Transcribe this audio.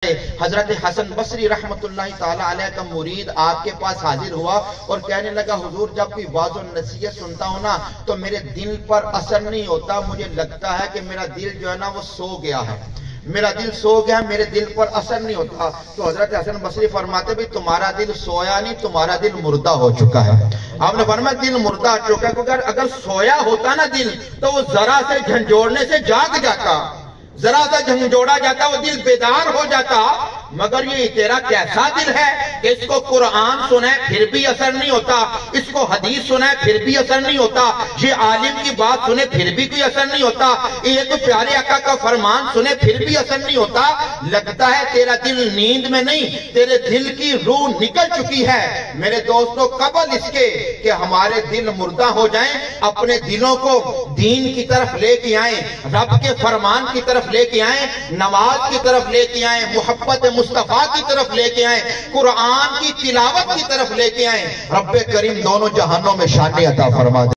حضرت حسن بصری رحمت اللہ تعالی علیہ کا مرید آپ کے پاس حاضر ہوا اور کہنے لگا حضور جب کوئی واعظ و نصیحت سنتا ہوں نا تو میرے دل پر اثر نہیں ہوتا، مجھے لگتا ہے کہ میرا دل جو ہے نا وہ سو گیا ہے، میرا دل سو گیا، میرے دل پر اثر نہیں ہوتا۔ تو حضرت حسن بصری فرماتے بھی تمہارا دل سویا نہیں، تمہارا دل مردہ ہو چکا ہے۔ آپ نے فرمایا دل مردہ ہو چکا ہے، کیونکہ اگر سویا ہوتا نا دل تو وہ ذرا سے جھنجھوڑنے سے جاگ جاتا، ذرا سا جھنجھوڑا جاتا وہ دل بیدار ہو جاتا۔ مگر یہ تیرا کیسا دل ہے کہ اس کو قرآن سنے پھر بھی اثر نہیں ہوتا، اس کو حدیث سنے پھر بھی اثر نہیں ہوتا، یہ عالم کی بات سنے پھر بھی کوئی اثر نہیں ہوتا، یہ تو پیارے آقا کا فرمان سنے پھر بھی اثر نہیں ہوتا۔ لگتا ہے تیرا دل نیند میں نہیں، تیرے دل کی روح نکل چکی ہے۔ میرے دوستو قبل اس کے کہ ہمارے دل مردہ ہو جائیں، اپنے دلوں کو دین کی طرف لے کے آئیں، رب کے فرمان کی طرف لے کے آئیں، نماز کی طرف لے کے آئیں، محبت مصطفیٰ کی طرف لے کے آئیں، قرآن کی تلاوت کی طرف لے کے آئیں۔ رب کریم دونوں جہانوں میں شان عطا فرما دے۔